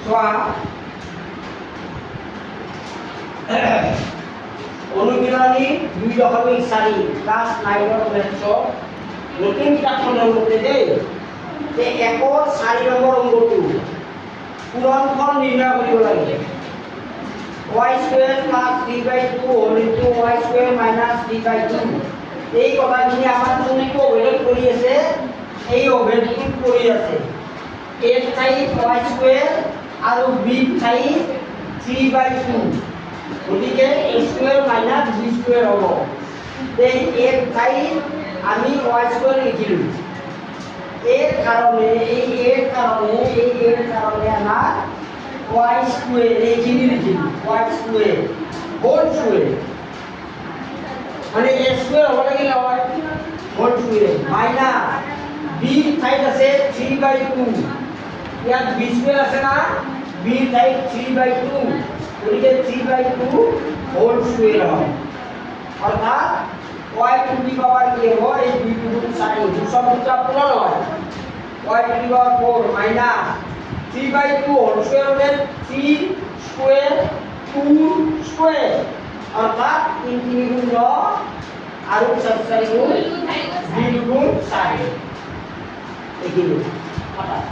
চোৱা অনুশীলনী 2.4 ক্লাছ 9 মেথছৰ নতুন কিতাপখনৰ মতে দেই যে 1 4 নম্বৰ অংকটো পূৰণফল নিৰ্ণয় কৰিব লাগে y square plus 3/2 whole into y square minus 3/2 এই কথাখিনি আমাৰ কোনটো অভেদ কৰি আছে এই অভেদটো কৰি আছে a ঠাইত y square আৰু b ঠাইত 3/2 গতিকে a square minus b square হ'ব এই a ঠাইত আমি y square লিখিলো এর কারণে আমার y square এইখিনি লিখিলো y square whole square মানে a square হ'ব লাগিল হয় whole square মাইনাস b ঠাইত আছে 3/2 ইয়াত b square আছে না b ঠাইত 3/2 গতিকে 3/2 whole square হয় অর্থাৎ y টু দি পাওয়ার কি হবে এই 2 গুণ 4 দুশোটা পূরণ হয় y to the power 4 minus 3/2 whole square হলে 3 স্কয়ার 2 স্কয়ার অর্থাৎ 3 3 গুণ 9 আর 4 4 গুণ 2 গুণ 4 এগিয়ে